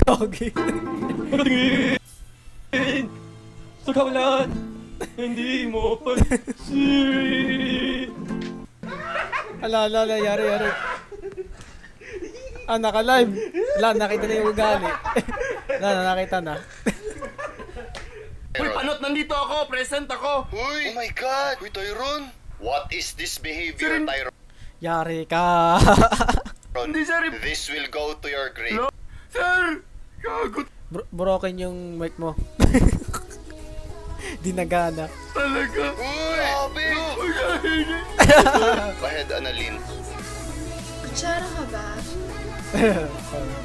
Gogi. Pagkatingin sa kawalan, hindi mo pansin. Ala, yari. Ah, naka-live. Ala, nakita na yung ugali. Ala, nakita na. Uy, panot, nandito ako, present ako. Uy! Oh my God! Uy, Tyron! What is this behavior, Tyron? Yari ka. Hindi, sir. This will go to your grave. No. Sir! Gagot Broken yung mic mo. Di nagana. talaga. Uy! Grabe! Go ahead, Annalyn. Kutsara ka ba?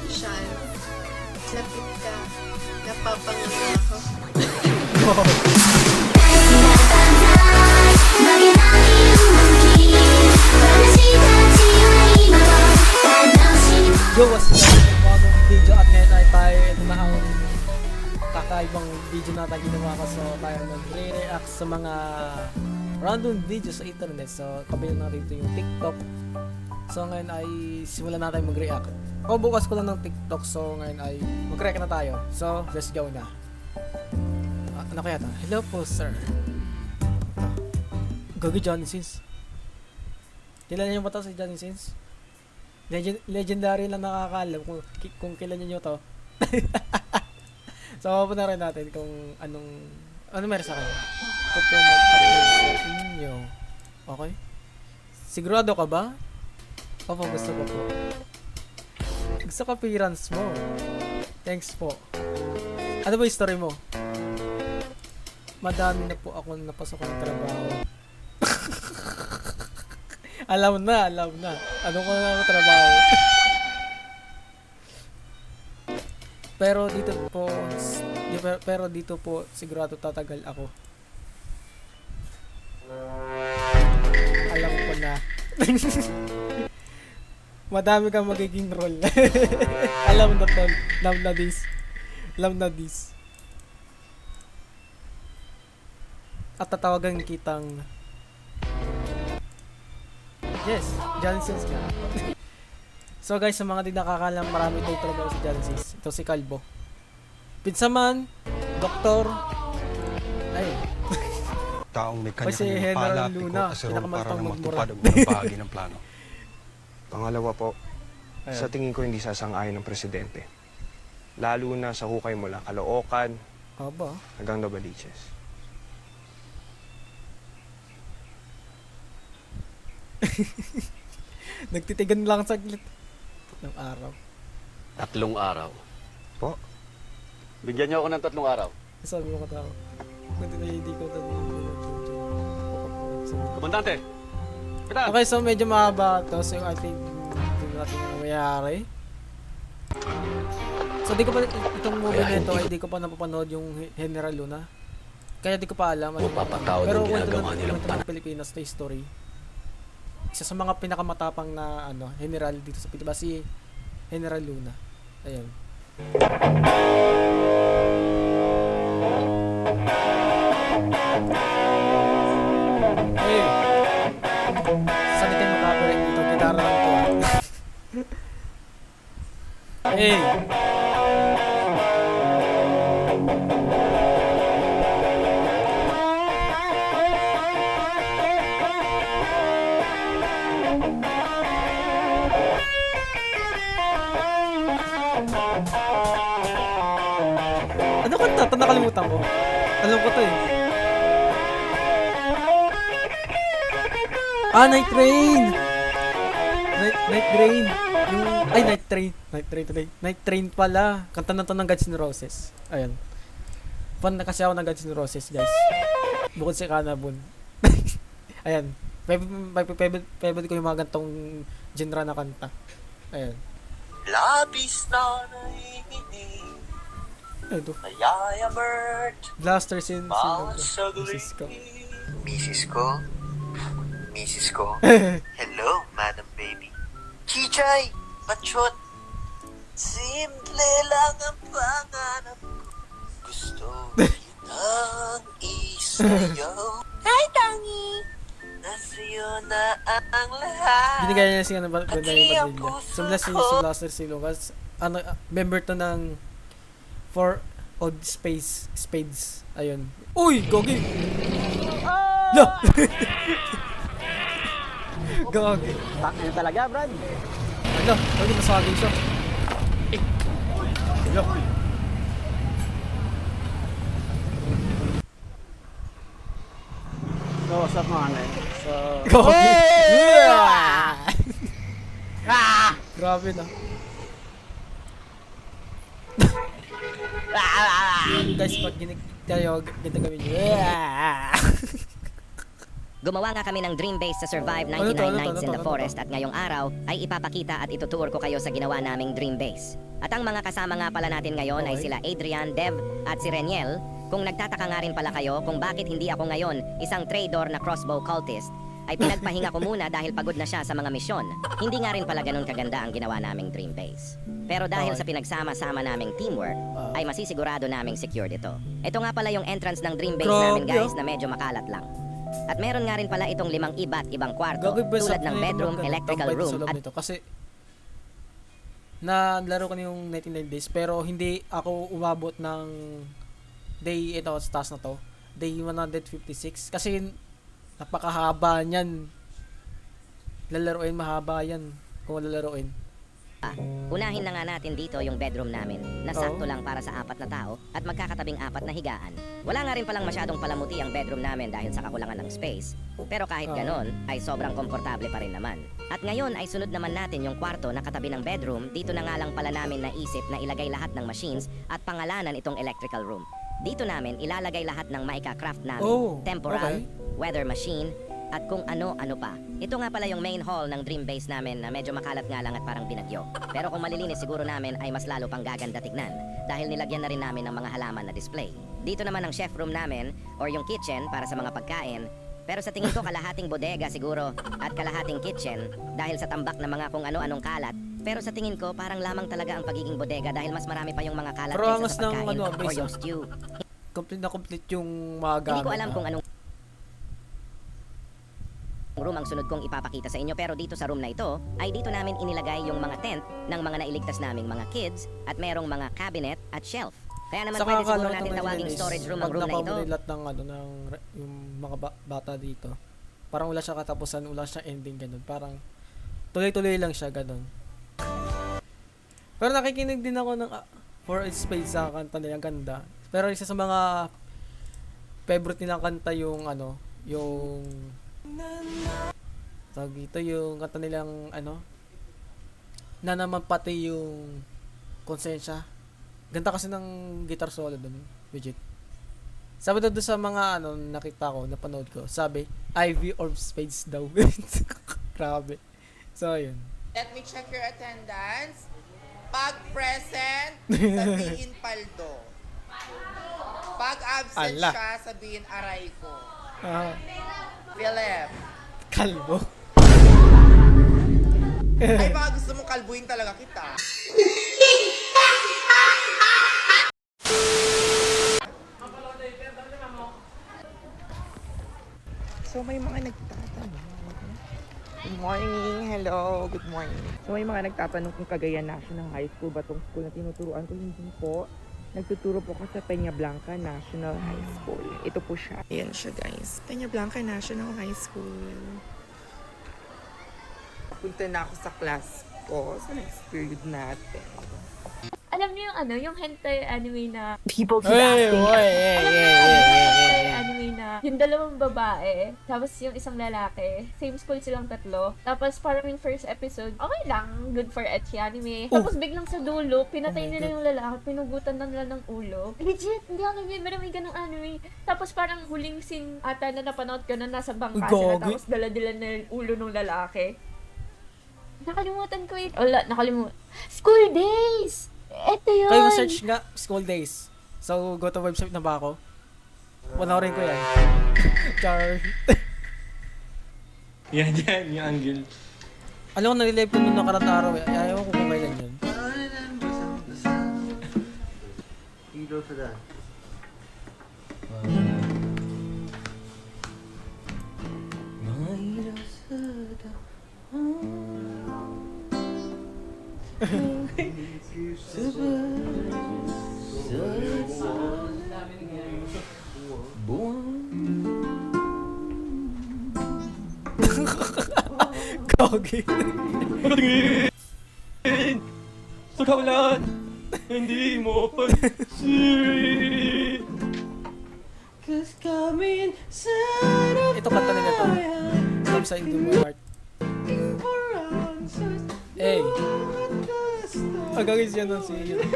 Sean, lapit ka. Napapanganga ako. Yo, what's up? Bagong video at ngayon ay tayo. Ito na ang kakaibang video natin ginawa ko. So, tayo mag-react sa mga random videos sa internet. So, kabilang natin ito yung TikTok. So, ngayon ay simulan natin mag-react. O, bukas ko lang ng TikTok. So, ngayon ay mag-react na tayo. So, let's go na. Ano kaya ito? Hello po, sir. Gogi Johnny Sins. Kilala niyo ba ito si Johnny Sins? Legendary lang nakakalam kung kailan niyo to. So, pupunta rin natin kung ano meron sa kanya. Kung po mag-upload sa inyo. Okay? Sigurado ka ba? Opo, gusto ko po. Gusto ko appearance mo. Thanks po. Ano ba yung story mo? Madami na po ako napasok ng trabaho. Alam na. Ano ko na trabaho? Pero dito po sigurado tatagal ako. Alam ko na. Madami kang magiging role. Alam na tol. Alam na this. At tatawagan kitang yes, Johnson's ka. So guys, sa mga di nakakalam, marami tayong trabaho si Johnson's. Ito si Kalbo. Pinsaman, doktor, ay. Taong may Si kanya-kanyang General palapit Luna, ko kasi para pinakamaltang na magmura. matupad ang unang bahagi ng plano. Pangalawa po, Ayan. sa tingin ko hindi sasang-ayon ng presidente. Lalo na sa hukay mula Caloocan Aba. hanggang Novaliches. Nagtitigan lang saglit ng araw. 3 araw. Po, Bigyan niyo ako ng 3 araw. Sabi mo ka tao. Hindi ko Komandante! Kapitan! Okay, so medyo mahaba to. So I think hindi natin mayayari. So di ko pa itong movie na ito ay di ko pa napapanood yung General Luna. Kaya di ko pa alam ano. Papatawad Pero yung ginagawa nilang kwento ng Pilipinas na history. Isa sa mga pinakamatapang na general dito sa Pilipinas si General Luna. Ayun. Hey. Saan natin makapalit dito? Gitara lang to. Hey. Ano kanta? Ito nakalimutan ko. Alam ko to eh. Night Train! Night Train. Night Train pala. Kanta na to ng Guns N' Roses. Ayan. Fan na kasi ako ng Guns N' Roses, guys. Bukod si Kanabun. Ayan. Favorite ko yung mga gantong genre na kanta. Ayan. Labis na naiinig, Ito. nayayabert, Blaster Sin. masaglit. Misis ko, hello, Madam Baby. Chichay, Machot, simple lang ang pangarap ko. Gusto kitang isayaw. Hi, Tangi! Nasa'yo na ang lahat. Binigay niya si ano ba Pati yung ang Badilla. puso So bless si ko. Blaster si Lucas. member to ng Four Odd Spades. Ayun. Uy, gogi. No. Gogi. Ano talaga, Brad? Ano, gogi nasagin siya. Hello. So, what's up mga anay? So, Gogi. Grabe na. Guys, pag kayo, ganito gawin nyo. Gumawa nga kami ng dream base sa Survive Ano 99 to, ano to, Nights in ano the to? Forest at ngayong araw ay ipapakita at itutour ko kayo sa ginawa naming dream base. At ang mga kasama nga pala natin ngayon ay Okay. sila Adrian, Dev at si Reniel. Kung nagtataka nga rin pala kayo kung bakit hindi ako ngayon isang traitor na crossbow cultist, ay pinagpahinga ko muna dahil pagod na siya sa mga misyon. Hindi nga rin pala ganun kaganda ang ginawa naming dream base. Pero dahil Okay. sa pinagsama-sama naming teamwork, ay masisigurado naming secured ito. Ito nga pala yung entrance ng dream base namin Grabe, guys na medyo makalat lang. At meron nga rin pala itong 5 iba't ibang kwarto Gagawin ba sa tulad ng bedroom, electrical tambay sa room loob at nito? Kasi nalaro ko na yung 99 days pero hindi ako umabot ng day ito sa taas na to. Day 156 kasi napakahaba niyan. Lalaroin mahaba yan kung lalaroin. unahin na nga natin dito yung bedroom namin na sakto Oo. lang para sa 4 na tao at magkakatabing 4 na higaan. Wala nga rin palang masyadong palamuti ang bedroom namin dahil sa kakulangan ng space. Pero kahit Oo. ganon ay sobrang komportable pa rin naman. At ngayon ay sunod naman natin yung kwarto na katabi ng bedroom. Dito na nga lang pala namin naisip na ilagay lahat ng machines at pangalanan itong electrical room. Dito namin ilalagay lahat ng maika-craft namin. Oh, Temporal, okay. weather machine, at kung ano-ano pa. Ito nga pala yung main hall ng dream base namin na medyo makalat nga lang at parang binagyo. Pero kung malilinis siguro namin ay mas lalo pang gaganda tignan dahil nilagyan na rin namin ng mga halaman na display. Dito naman ang chef room namin or yung kitchen para sa mga pagkain. Pero sa tingin ko kalahating bodega siguro at kalahating kitchen dahil sa tambak na mga kung ano-anong kalat. Pero sa tingin ko parang lamang talaga ang pagiging bodega dahil mas marami pa yung mga kalat Pero kaysa angas sa ng pagkain ano, or base, yung stew. Complete na complete yung mga gamit. Hindi ko alam kung anong room ang sunod kong ipapakita sa inyo pero dito sa room na ito ay dito namin inilagay yung mga tent ng mga nailigtas naming mga kids at merong mga cabinet at shelf. Kaya naman pwede siguro natin tawaging storage room ang room na ito. Pag ng ano ng yung mga bata dito. Parang wala siya katapusan, wala siya ending ganun. Parang tuloy-tuloy lang siya ganun. Pero nakikinig din ako ng For a Space sa kanta nilang ganda. Pero isa sa mga favorite nilang kanta yung ano, yung tawag dito yung kanta nilang ano na naman pati yung konsensya. Ganda kasi ng guitar solo dun, legit. Sabi doon sa mga ano nakita ko, napanood ko, sabi Ivy or Spades daw. Grabe. So yun. Let me check your attendance. Pag present, sabihin paldo. Pag absent Ala. siya, sabihin aray ko. Ah, Philip. kalbo. Ay, baka gusto mong kalbuhin talaga kita. So may mga nagtatanong. Good morning, hello, good morning. So may mga nagtatanong kung Cagayan National High School ba tong school na tinuturuan ko. Hindi po. Nagtuturo po ko sa Peña Blanca National High School. Ito po siya. Ayan siya guys. Peña Blanca National High School. Punta na ako sa class ko sa next period natin. Alam niyo yung ano, yung hentai anime na People keep Hey, asking. boy, hentai anime na yung dalawang babae, tapos yung isang lalaki, same school silang tatlo. Tapos parang yung first episode, okay lang, good for ecchi anime. Tapos biglang sa dulo, pinatay Oh my nila God. yung lalaki, pinugutan na nila ng ulo. Legit, hindi ako nabibira may ganong anime. Tapos parang huling scene ata na napanood ko na nasa bangka sila, Gogi. tapos dala-dala na yung ulo ng lalaki. Nakalimutan ko yun. Wala, nakalimutan. School Days! Eto yun! Kayo search nga school days. So go to website na ba ako? Panoorin ko yan. Char. Yan, yung angle. Alam ko nalilive ko nung nakarang araw eh. Ayaw ko kung kailan yun. Gogi. Sa kawalan, hindi mo pansin. Ito kanta nila to. Love sa Into My Heart. Hey. Ang gagawin siya nun si Unit.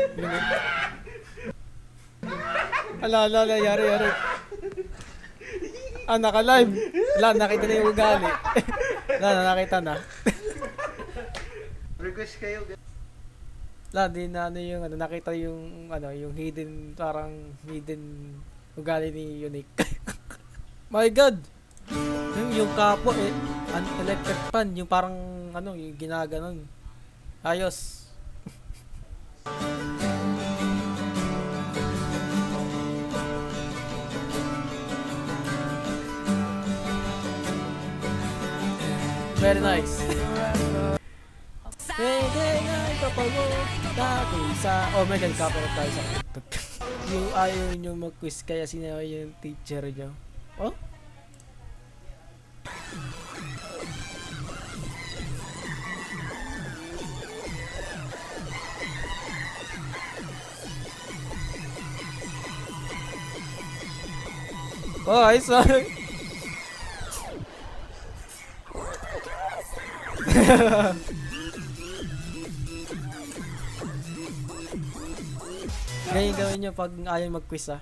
Ala, yari. Ah, naka-live. Wala, nakita na yung ugali. Wala, nakita na. Request kayo. Wala, di na ano yung, nakita yung, yung hidden, parang hidden ugali ni Unique. My God! Yung kapo electric fan, yung parang, yung ginaganon. Ayos. Very nice. Oh my God, copyright tayo sa TikTok. Yung ayaw nyo mag-quiz kaya sinawa yung teacher nyo. Oh? Oh, ayos ah. Ganyan gawin nyo pag ayaw mag-quiz ah.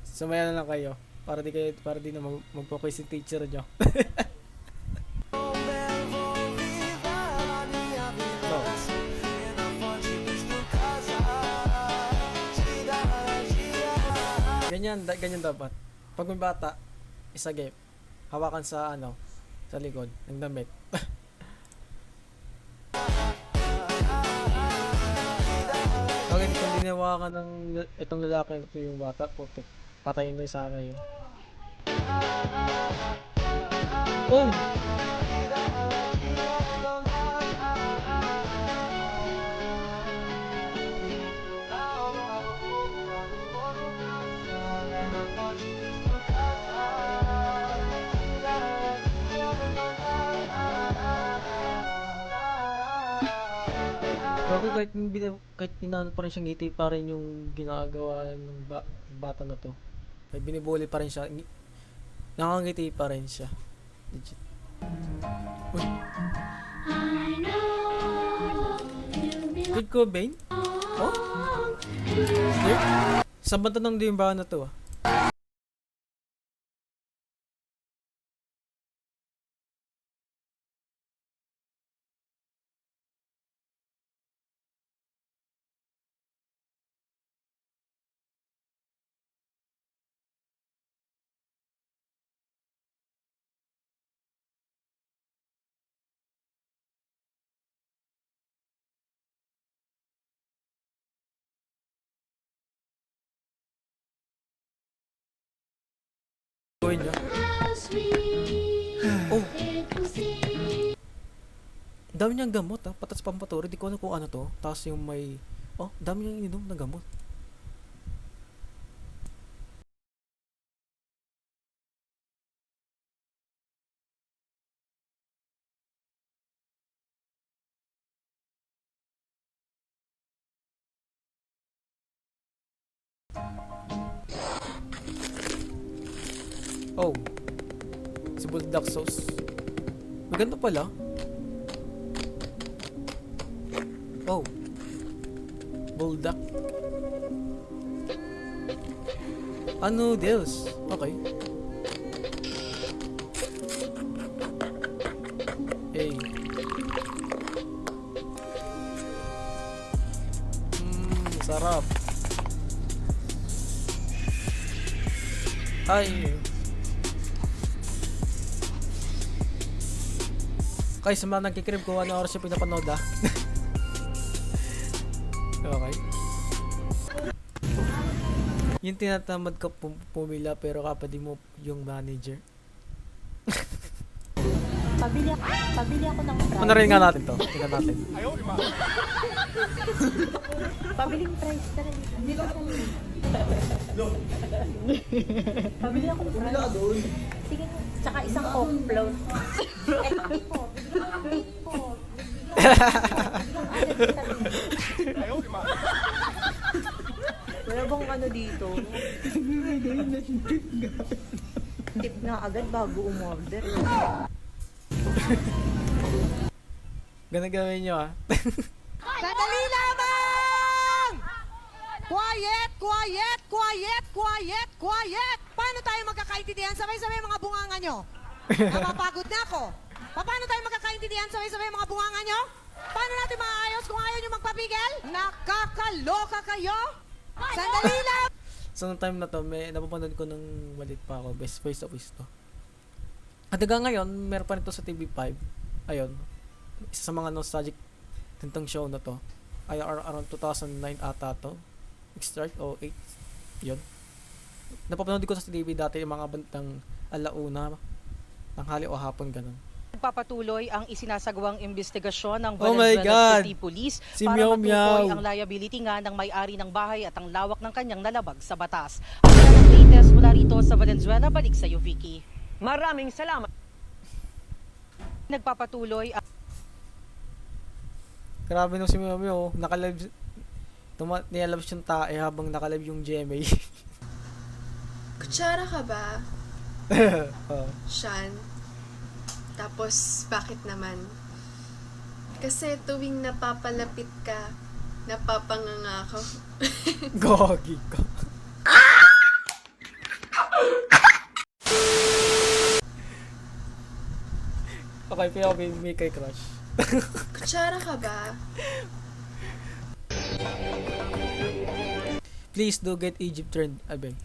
Sumaya na lang kayo. Para di na magpo-quiz yung teacher nyo. Ganyan dapat. Pag may bata, isagip. Hawakan sa sa likod ng damit. Bakit kung dinawakan ng itong lalaki ito yung bata, putik. Patayin na sa akin yun. Oh! Bakit kahit pinano pa rin siyang ngiti pa rin yung ginagawa ng bata na to. May binibuli pa rin siya. Nakangiti pa rin siya. Legit. Uy. Good Cobain? Oh? Sa banda ng limbahan na to ah. Gawin niya. Oh! Dami niyang gamot ah. Patas pampaturi. Di ko alam kung ano to. Tapos yung may... Oh, dami niyang ininom na gamot. Oh. Si Bulldog sauce. Maganda pala. Oh. Bulldog. Noodles. Okay. Hey. Sarap. Ay. Okay, sa mga nagkikrib ko, ano oras yung pinapanood ah. Okay. Yung tinatamad ka pumila pero kapadi mo yung manager. Pabili ako ng fries. Panorin nga natin to. Tingnan natin. Pabiling fries ka rin. Hindi ko Pabili ako ng fries. Sige, tsaka isang Coke float. Wala bang ano dito? Tip na agad bago umorder. Ganun gawin nyo ah. Sandali lamang! Quiet! Quiet! Quiet! Quiet! Quiet! Paano tayo magkakaintindihan? Sabay-sabay mga bunganga nyo. Napapagod na ako. Paano tayo magkakaintindihan? Sabay-sabay mga bunganga nyo? Paano natin maayos kung ayaw nyo magpapigil? Nakakaloka kayo? Sandali lang! So, nung time na to, may napapanood ko nung malit pa ako. Best Face of Wisto. At hanggang ngayon, meron pa rin to sa TV5. Ayun. Isa sa mga nostalgic tintang show na to. Ay, around 2009 ata to. Start o 8. Yun. Napapanood ko sa TV dati yung mga bantang alauna, tanghali o hapon, ganun. Nagpapatuloy ang isinasagawang investigasyon ng Oh my Valenzuela God! City Police Si para Meow matukoy Meow! ang liability nga ng may-ari ng bahay at ang lawak ng kanyang nalabag sa batas. At yan ang latest mula rito sa Valenzuela. Balik sa iyo, Vicky. Maraming salamat. Nagpapatuloy ang Grabe nung si Meow Meow, nakalive, nilalabas yung tae habang nakalive yung GMA. Kutsara ka ba, Oh. Sean? Tapos, bakit naman? Kasi tuwing napapalapit ka, napapanganga ako. Gogi ko. Okay, pero may kay crush. Kutsara ka ba? Please do get Egypt turned, Abeng.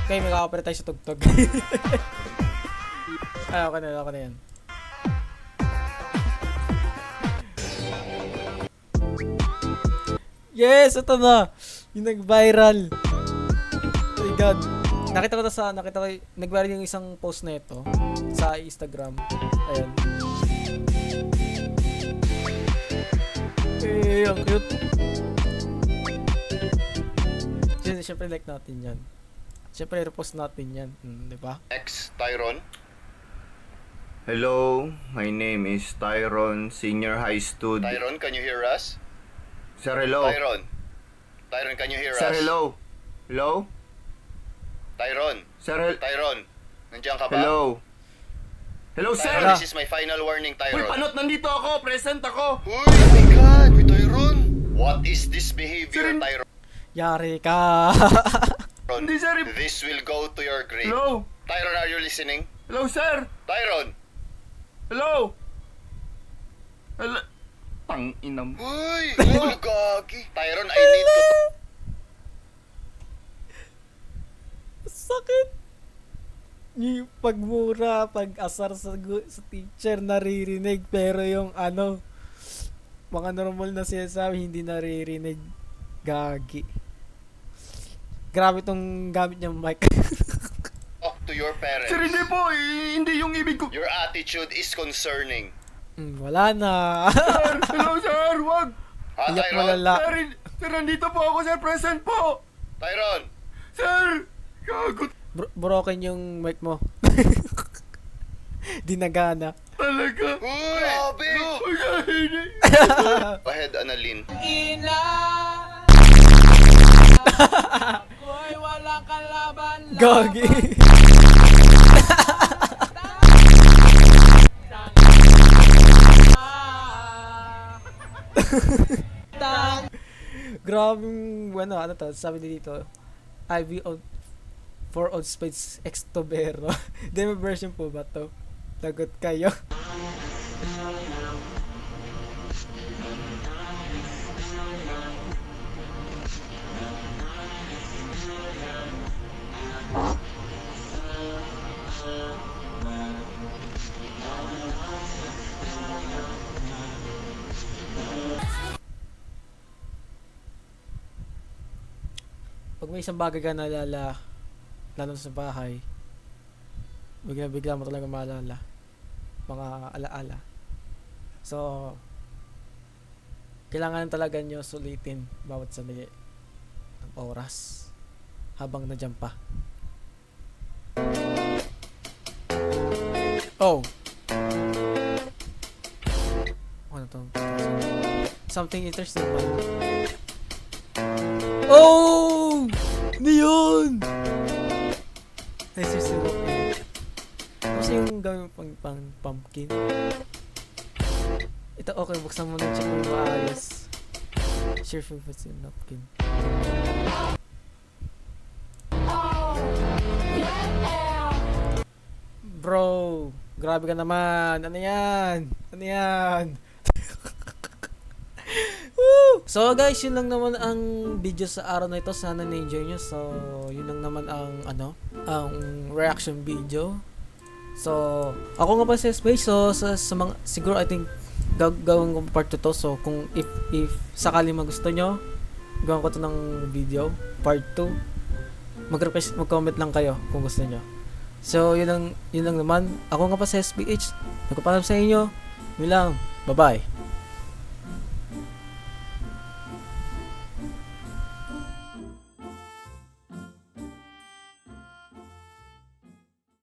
Okay, may kakapira tayo sa tugtog. Ay, okay na yan. Yes, ito na! Yung nag-viral. Oh my God. Nakita ko nag-viral yung isang post na ito sa Instagram. Ayan. Eh, ang cute. Siyempre like natin yan. Siyempre repost natin yan. Di ba? Next, Tyron. Hello, my name is Tyron, senior high student. Tyron, can you hear us? Sir, hello. Tyron. Tyron, can you hear Sir, us? hello. Hello? Tyron. Sir, Tyron. Nandiyan ka ba? hello. Hello, sir. Tyron, this is my final warning, Uy, Tyron. panot, nandito ako. Present ako. Uy, oh my God! Uy, Tyron! What is this behavior, Sir, Tyron? Yari ka. Hindi, sir. This will go to your grave. Hello. Tyron, are you listening? Hello, sir. Tyron! Hello. Hello. Tang inam. Uy! Oh, gagi! Tyron, I need to... Sakit. Yung pagmura, pag-asar sa teacher naririnig, pero yung ano, mga normal na sinasabi hindi naririnig. Gagi. Grabe tong gamit niyang mic. Talk to your parents. Sir, hindi po. Hindi yung ibig ko. Your attitude is concerning. Wala na. Sir, hello, sir. Wag. Ha, Iyak Tyron? malala. Sir, nandito po ako, sir. Present po. Tyron! Sir. Gagot Broken yung mic mo. Di nagana. talaga. Uy! Grabe! Uy, Go ahead, Annalyn. Gagi. Grabing, ano to, sabi dito, IV on 4 odd spades X Tobero. Demo version po ba to? Lagot kayo. pag may isang bagay ka naalala, lalo sa bahay, bigla mo talaga maalala. Mga alaala. So, kailangan talaga nyo sulitin bawat sandali ng oras habang nandiyan pa. Oh! Ano to? Something interesting ba? Oh! Hindi yun! Nice to see what kasi yung gawin pang pumpkin. Ito okay, buksan mo na check mo yung maayos. Share food with yung napkin. Bro, grabe ka naman. Ano yan? Ano yan? Woo! So guys, yun lang naman ang video sa araw na ito. Sana na-enjoy nyo. So, yun lang naman ang ang reaction video. So, ako nga pa si Space. So, sa mga, siguro I think gagawin ko part 2 to. So, kung if sakali magusto nyo, gawin ko to ng video, part 2. Mag-comment lang kayo kung gusto nyo. So, yun lang naman. Ako nga pa si SPH. Nagpapaalam sa inyo. Yun lang. Bye-bye.